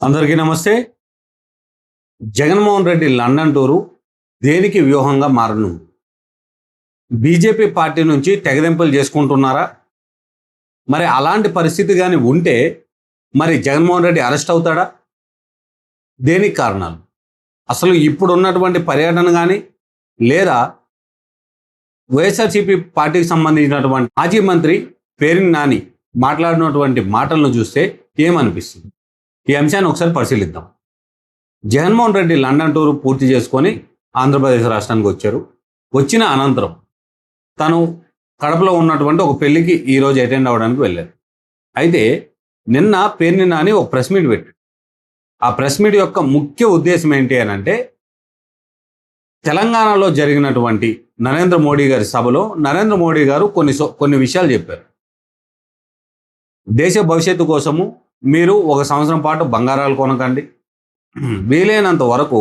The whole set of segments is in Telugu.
అందరికీ నమస్తే. జగన్మోహన్ రెడ్డి లండన్ టూరు దేనికి వ్యూహంగా మారను? బీజేపీ పార్టీ నుంచి తెగదెంపులు చేసుకుంటున్నారా? మరి అలాంటి పరిస్థితి కానీ ఉంటే మరి జగన్మోహన్ రెడ్డి అరెస్ట్ అవుతాడా? దేనికి కారణాలు? అసలు ఇప్పుడు ఉన్నటువంటి పర్యటన కానీ లేదా వైఎస్ఆర్సీపీ పార్టీకి సంబంధించినటువంటి మాజీ మంత్రి పేరిని నాని మాట్లాడినటువంటి మాటలను చూస్తే ఏమనిపిస్తుంది? ఈ అంశాన్ని ఒకసారి పరిశీలిద్దాం. జగన్మోహన్ రెడ్డి లండన్ టూర్ పూర్తి చేసుకొని ఆంధ్రప్రదేశ్ రాష్ట్రానికి వచ్చారు. వచ్చిన అనంతరం తను కడపలో ఉన్నటువంటి ఒక పెళ్లికి ఈరోజు అటెండ్ అవ్వడానికి వెళ్ళారు. అయితే నిన్న పేర్ని నాని ఒక ప్రెస్ మీట్ పెట్టాడు. ఆ ప్రెస్ మీట్ యొక్క ముఖ్య ఉద్దేశం ఏంటి అని అంటే, తెలంగాణలో జరిగినటువంటి నరేంద్ర మోడీ గారి సభలో నరేంద్ర మోడీ గారు కొన్ని విషయాలు చెప్పారు. దేశ భవిష్యత్తు కోసము మీరు 1 సంవత్సరం పాటు బంగారాలు కొనకండి, వీలైనంత వరకు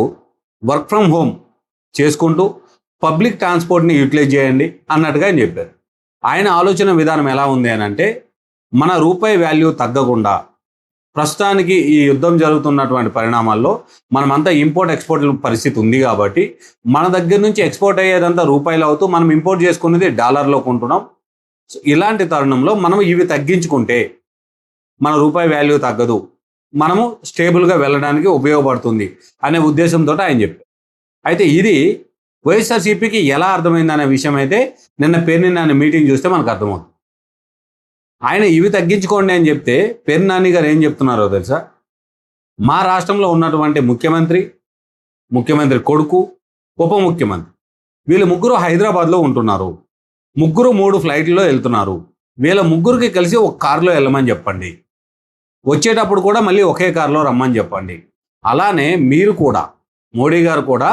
వర్క్ ఫ్రమ్ హోమ్ చేసుకుంటూ పబ్లిక్ ట్రాన్స్పోర్ట్ని యూటిలైజ్ చేయండి అన్నట్టుగా ఆయన చెప్పారు. ఆయన ఆలోచన విధానం ఎలా ఉంది అని అంటే, మన రూపాయి వాల్యూ తగ్గకుండా ప్రస్తుతానికి ఈ యుద్ధం జరుగుతున్నటువంటి పరిణామాల్లో మనమంతా ఇంపోర్ట్ ఎక్స్పోర్ట్ పరిస్థితి ఉంది కాబట్టి మన దగ్గర నుంచి ఎక్స్పోర్ట్ అయ్యేదంతా రూపాయలు అవుతూ మనం ఇంపోర్ట్ చేసుకునేది డాలర్లో కొంటున్నాం. ఇలాంటి తరుణంలో మనం ఇవి తగ్గించుకుంటే మన రూపాయి వాల్యూ తగ్గదు, మనము స్టేబుల్గా వెళ్ళడానికి ఉపయోగపడుతుంది అనే ఉద్దేశంతో ఆయన చెప్పారు. అయితే ఇది వైఎస్ఆర్సీపీకి ఎలా అర్థమైంది అనే విషయం అయితే నిన్న పేర్ని నాని మీటింగ్ చూస్తే మనకు అర్థమవుతుంది. ఆయన ఇవి తగ్గించుకోండి అని చెప్తే పేర్ని నాని గారు ఏం చెప్తున్నారో తెలుసా? మా రాష్ట్రంలో ఉన్నటువంటి ముఖ్యమంత్రి కొడుకు, ఉప ముఖ్యమంత్రి, వీళ్ళు ముగ్గురు హైదరాబాద్లో ఉంటున్నారు. ముగ్గురు 3 ఫ్లైట్లలో వెళ్తున్నారు. వీళ్ళ ముగ్గురికి కలిసి ఒక కారులో వెళ్ళమని చెప్పండి. వచ్చేటప్పుడు కూడా మళ్ళీ ఒకే కారులో రమ్మని చెప్పండి. అలానే మీరు కూడా, మోడీ గారు కూడా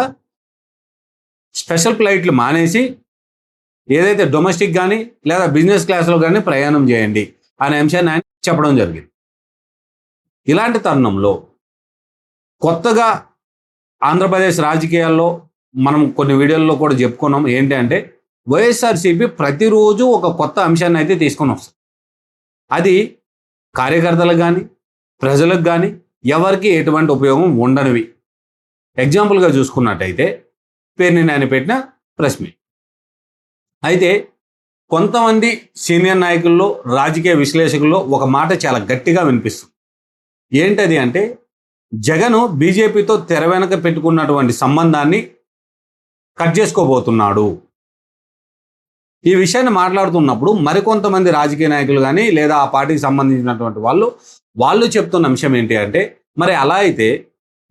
స్పెషల్ ఫ్లైట్లు మానేసి ఏదైతే డొమెస్టిక్ కానీ లేదా బిజినెస్ క్లాస్లో కానీ ప్రయాణం చేయండి అనే అంశాన్ని ఆయన చెప్పడం జరిగింది. ఇలాంటి తరుణంలో కొత్తగా ఆంధ్రప్రదేశ్ రాజకీయాల్లో మనం కొన్ని వీడియోల్లో కూడా చెప్పుకున్నాం. ఏంటి అంటే, వైఎస్ఆర్సీపీ ప్రతిరోజు ఒక కొత్త అంశాన్ని అయితే తీసుకొని వస్తుంది. అది కార్యకర్తలకు కానీ ప్రజలకు కానీ ఎవరికి ఎటువంటి ఉపయోగం ఉండనివి. ఎగ్జాంపుల్గా చూసుకున్నట్టయితే పేర్ని నాని పెట్టిన ప్రెస్ మీట్. అయితే కొంతమంది సీనియర్ నాయకుల్లో, రాజకీయ విశ్లేషకుల్లో ఒక మాట చాలా గట్టిగా వినిపిస్తుంది. ఏంటది అంటే, జగన్ బీజేపీతో తెర వెనక పెట్టుకున్నటువంటి సంబంధాన్ని కట్ చేసుకోబోతున్నాడు. ఈ విషయాన్ని మాట్లాడుతున్నప్పుడు మరికొంతమంది రాజకీయ నాయకులు కానీ లేదా ఆ పార్టీకి సంబంధించినటువంటి వాళ్ళు చెప్తున్న అంశం ఏంటి అంటే, మరి అలా అయితే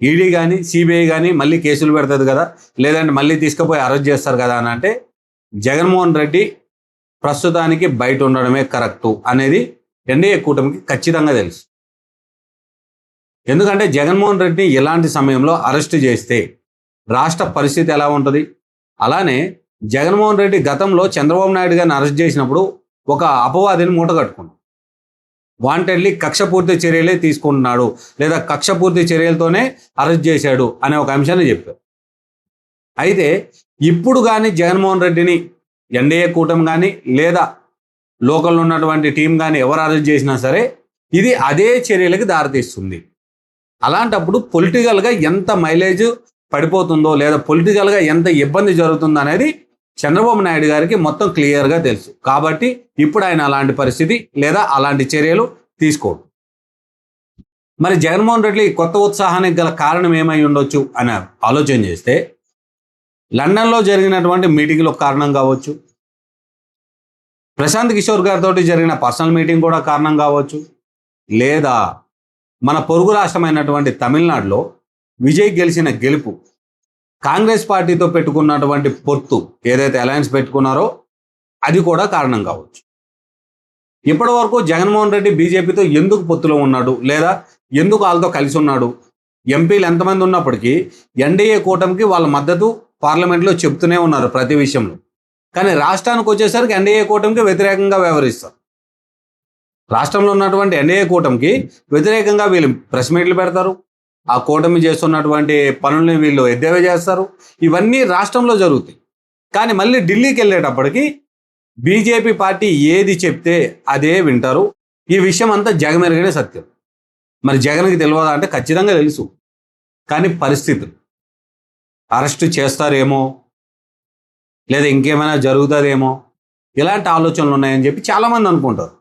ఈడీ కానీ సిబిఐ కానీ మళ్ళీ కేసులు పెడుతుంది కదా, లేదంటే మళ్ళీ తీసుకుపోయి అరెస్ట్ చేస్తారు కదా అని అంటే, జగన్మోహన్ రెడ్డి ప్రస్తుతానికి బయట ఉండడమే కరెక్టు అనేది ఎన్డీఏ కూటమికి ఖచ్చితంగా తెలుసు. ఎందుకంటే జగన్మోహన్ రెడ్డిని ఇలాంటి సమయంలో అరెస్ట్ చేస్తే రాష్ట్ర పరిస్థితి ఎలా ఉంటుంది? అలానే జగన్మోహన్ రెడ్డి గతంలో చంద్రబాబు నాయుడు గారిని అరెస్ట్ చేసినప్పుడు ఒక అపవాదిని మూట కట్టుకున్నాడు. వాంటెడ్లీ కక్షపూర్తి చర్యలే తీసుకుంటున్నాడు లేదా కక్షపూర్తి చర్యలతోనే అరెస్ట్ చేశాడు అనే ఒక అంశాన్ని చెప్పారు. అయితే ఇప్పుడు కానీ జగన్మోహన్ రెడ్డిని ఎన్డీఏ కూటమి కానీ లేదా లోకల్లో ఉన్నటువంటి టీం కానీ ఎవరు అరెస్ట్ చేసినా సరే ఇది అదే చర్యలకి దారితీస్తుంది. అలాంటప్పుడు పొలిటికల్గా ఎంత మైలేజ్ పడిపోతుందో లేదా పొలిటికల్గా ఎంత ఇబ్బంది జరుగుతుందో అనేది చంద్రబాబు నాయుడు గారికి మొత్తం క్లియర్గా తెలుసు. కాబట్టి ఇప్పుడు ఆయన అలాంటి పరిస్థితి లేదా అలాంటి చర్యలు తీసుకోడు. మరి జగన్మోహన్ రెడ్డి కొత్త ఉత్సాహానికి గల కారణం ఏమై ఉండొచ్చు అని ఆలోచన చేస్తే, లండన్లో జరిగినటువంటి మీటింగ్లో కారణం కావచ్చు, ప్రశాంత్ కిషోర్ గారితో జరిగిన పర్సనల్ మీటింగ్ కూడా కారణం కావచ్చు, లేదా మన పొరుగు రాష్ట్రమైనటువంటి తమిళనాడులో విజయ్ గెలిచిన గెలుపు, కాంగ్రెస్ పార్టీతో పెట్టుకున్నటువంటి పొత్తు ఏదైతే అలయన్స్ పెట్టుకున్నారో అది కూడా కారణం కావచ్చు. ఇప్పటి వరకు జగన్మోహన్ రెడ్డి బీజేపీతో ఎందుకు పొత్తులో ఉన్నాడు లేదా ఎందుకు వాళ్ళతో కలిసి ఉన్నాడు? ఎంపీలు ఎంతమంది ఉన్నప్పటికీ ఎన్డీఏ కూటమికి వాళ్ళ మద్దతు పార్లమెంట్లో చెప్తూనే ఉన్నారు ప్రతి విషయంలో. కానీ రాష్ట్రానికి వచ్చేసరికి ఎన్డీఏ కూటమికి వ్యతిరేకంగా వ్యవహరిస్తారు. రాష్ట్రంలో ఉన్నటువంటి ఎన్డీఏ కూటమికి వ్యతిరేకంగా వీళ్ళు ప్రెస్ మీట్లు పెడతారు, ఆ కూటమి చేస్తున్నటువంటి పనుల్ని వీళ్ళు ఎద్దేవా చేస్తారు. ఇవన్నీ రాష్ట్రంలో జరుగుతాయి. కానీ మళ్ళీ ఢిల్లీకి వెళ్ళేటప్పటికి బీజేపీ పార్టీ ఏది చెప్తే అదే వింటారు. ఈ విషయం అంతా జగమెరిగిన సత్యం. మరి జగన్కి తెలియదా అంటే ఖచ్చితంగా తెలుసు. కానీ పరిస్థితులు అరెస్టు చేస్తారేమో, లేదా ఇంకేమైనా జరుగుతుందేమో, ఇలాంటి ఆలోచనలు ఉన్నాయని చెప్పి చాలామంది అనుకుంటారు.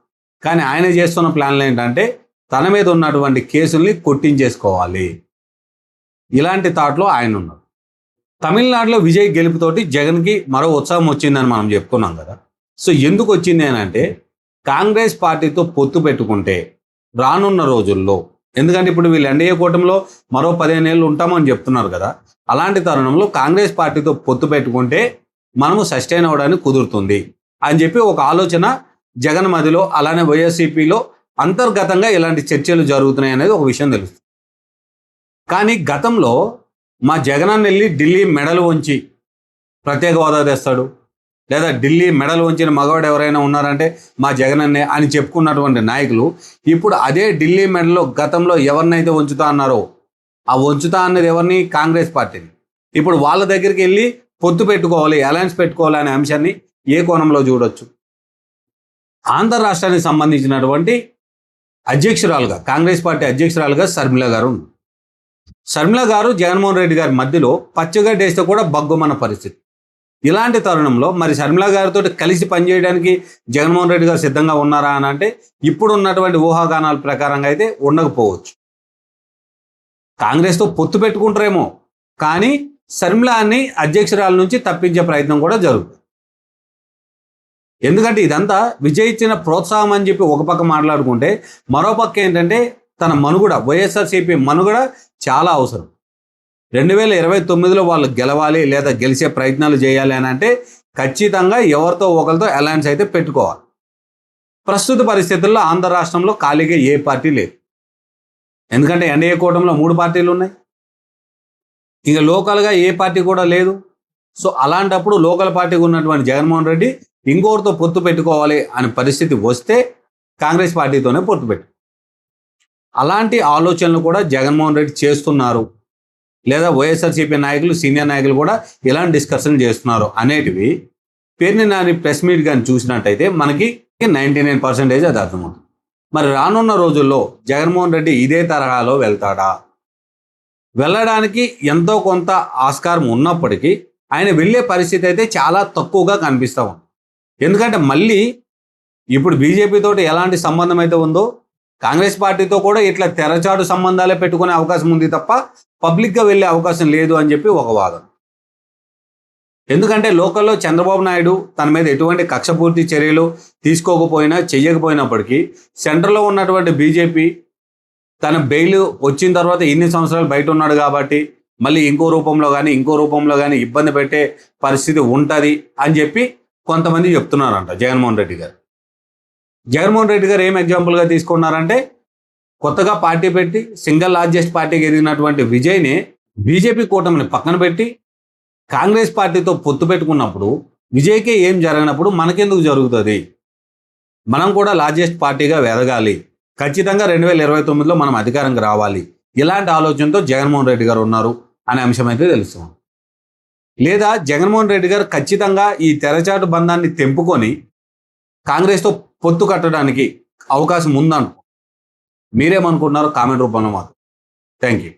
కానీ ఆయన చేస్తున్న ప్లాన్లు ఏంటంటే తన మీద ఉన్నటువంటి కేసుల్ని కొట్టించేసుకోవాలి. ఇలాంటి థాట్లో ఆయన ఉన్నారు. తమిళనాడులో విజయ్ గెలుపుతోటి జగన్కి మరో ఉత్సాహం వచ్చిందని మనం చెప్పుకున్నాం కదా. సో ఎందుకు వచ్చింది అని అంటే కాంగ్రెస్ పార్టీతో పొత్తు పెట్టుకుంటే రానున్న రోజుల్లో, ఎందుకంటే ఇప్పుడు వీళ్ళు ఎన్డీఏ కూటమిలో మరో 15 ఏళ్ళు ఉంటామని చెప్తున్నారు కదా, అలాంటి తరుణంలో కాంగ్రెస్ పార్టీతో పొత్తు పెట్టుకుంటే మనము సస్టైన్ అవ్వడానికి కుదురుతుంది అని చెప్పి ఒక ఆలోచన జగన్ మదిలో, అలానే వైఎస్సీపీలో అంతర్గతంగా ఇలాంటి చర్చలు జరుగుతున్నాయి అనేది ఒక విషయం తెలుస్తుంది. కానీ గతంలో మా జగనన్న వెళ్ళి ఢిల్లీ మెడలు వంచి ప్రత్యేక హోదా తెస్తాడు, లేదా ఢిల్లీ మెడలు వంచిన మగవాడు ఎవరైనా ఉన్నారంటే మా జగనన్నే అని చెప్పుకున్నటువంటి నాయకులు ఇప్పుడు అదే ఢిల్లీ మెడలో గతంలో ఎవరినైతే వంచుతా అన్నారో ఆ వంచుతా అన్నది ఎవరిని? కాంగ్రెస్ పార్టీని. ఇప్పుడు వాళ్ళ దగ్గరికి వెళ్ళి పొత్తు పెట్టుకోవాలి, అలయన్స్ పెట్టుకోవాలి అనే అంశాన్ని ఏ కోణంలో చూడొచ్చు? ఆంధ్ర రాష్ట్రానికి సంబంధించినటువంటి అధ్యక్షురాలుగా, కాంగ్రెస్ పార్టీ అధ్యక్షురాలుగా షర్మిల గారు ఉన్నారు. షర్మిల గారు జగన్మోహన్ రెడ్డి గారి మధ్యలో పచ్చగడ్డేస్తే కూడా బగ్గుమన్న పరిస్థితి. ఇలాంటి తరుణంలో మరి షర్మిల గారితో కలిసి పనిచేయడానికి జగన్మోహన్ రెడ్డి గారు సిద్ధంగా ఉన్నారా అని అంటే ఇప్పుడు ఉన్నటువంటి ఊహాగానాల ప్రకారంగా అయితే ఉండకపోవచ్చు. కాంగ్రెస్తో పొత్తు పెట్టుకుంటారేమో, కానీ షర్మిలాని అధ్యక్షురాల నుంచి తప్పించే ప్రయత్నం కూడా జరుగుతుంది. ఎందుకంటే ఇదంతా విజయ్ ఇచ్చిన ప్రోత్సాహం అని చెప్పి ఒక పక్క మాట్లాడుకుంటే, మరో పక్క ఏంటంటే తన మనుగడ, వైఎస్ఆర్సీపీ మనుగడ చాలా అవసరం. 2029లో వాళ్ళు గెలవాలి లేదా గెలిచే ప్రయత్నాలు చేయాలి అని అంటే ఖచ్చితంగా ఎవరితో ఒకరితో అలయన్స్ అయితే పెట్టుకోవాలి. ప్రస్తుత పరిస్థితుల్లో ఆంధ్ర రాష్ట్రంలో ఖాళీగా ఏ పార్టీ లేదు. ఎందుకంటే ఎన్డీఏ కూటమిలో 3 పార్టీలు ఉన్నాయి, ఇంకా లోకల్గా ఏ పార్టీ కూడా లేదు. సో అలాంటప్పుడు లోకల్ పార్టీగా ఉన్నటువంటి జగన్మోహన్ రెడ్డి ఇంకోరితో పొత్తు పెట్టుకోవాలి అనే పరిస్థితి వస్తే కాంగ్రెస్ పార్టీతోనే పొత్తు పెట్టు. అలాంటి ఆలోచనలు కూడా జగన్మోహన్ రెడ్డి చేస్తున్నారు, లేదా వైఎస్ఆర్సీపీ నాయకులు, సీనియర్ నాయకులు కూడా ఇలాంటి డిస్కషన్ చేస్తున్నారు అనేటివి పేర్ని నాని ప్రెస్ మీట్ కానీ చూసినట్టయితే మనకి 99% అది అర్థమవుతుంది. మరి రానున్న రోజుల్లో జగన్మోహన్ రెడ్డి ఇదే తరహాలో వెళ్తాడా? వెళ్ళడానికి ఎంతో కొంత ఆస్కారం ఉన్నప్పటికీ ఆయన వెళ్ళే పరిస్థితి అయితే చాలా తక్కువగా కనిపిస్తూ ఉంది. ఎందుకంటే మళ్ళీ ఇప్పుడు బీజేపీతో ఎలాంటి సంబంధం అయితే ఉందో కాంగ్రెస్ పార్టీతో కూడా ఇట్లా తెరచాటు సంబంధాలే పెట్టుకునే అవకాశం ఉంది తప్ప పబ్లిక్గా వెళ్ళే అవకాశం లేదు అని చెప్పి ఒక వాదన. ఎందుకంటే లోకల్లో చంద్రబాబు నాయుడు తన మీద ఎటువంటి కక్షపూర్తి చర్యలు తీసుకోకపోయినా, చెయ్యకపోయినప్పటికీ సెంట్రల్లో ఉన్నటువంటి బీజేపీ తన బెయిల్ వచ్చిన తర్వాత ఇన్ని సంవత్సరాలు బయట ఉన్నాడు కాబట్టి మళ్ళీ ఇంకో రూపంలో కానీ ఇబ్బంది పెట్టే పరిస్థితి ఉంటుంది అని చెప్పి కొంతమంది చెప్తున్నారంట. జగన్మోహన్ రెడ్డి గారు ఏం ఎగ్జాంపుల్గా తీసుకున్నారంటే కొత్తగా పార్టీ పెట్టి సింగిల్ లార్జెస్ట్ పార్టీకి ఎదిగినటువంటి విజయ్ని బీజేపీ కూటమిని పక్కన పెట్టి కాంగ్రెస్ పార్టీతో పొత్తు పెట్టుకున్నప్పుడు విజయ్కే ఏం జరగనప్పుడు మనకెందుకు జరుగుతుంది? మనం కూడా లార్జెస్ట్ పార్టీగా ఎదగాలి, ఖచ్చితంగా 2029లో మనం అధికారంగా రావాలి, ఇలాంటి ఆలోచనతో జగన్మోహన్ రెడ్డి గారు ఉన్నారు అనే అంశం అయితే తెలుస్తుంది. లేదా జగన్మోహన్ రెడ్డి గారు ఖచ్చితంగా ఈ తెరచాటు బంధాన్ని తెంపుకొని కాంగ్రెస్తో పొత్తు కట్టడానికి అవకాశం ఉందను మీరేమనుకుంటున్నారో కామెంట్ రూపంలో మాకు. Thank you.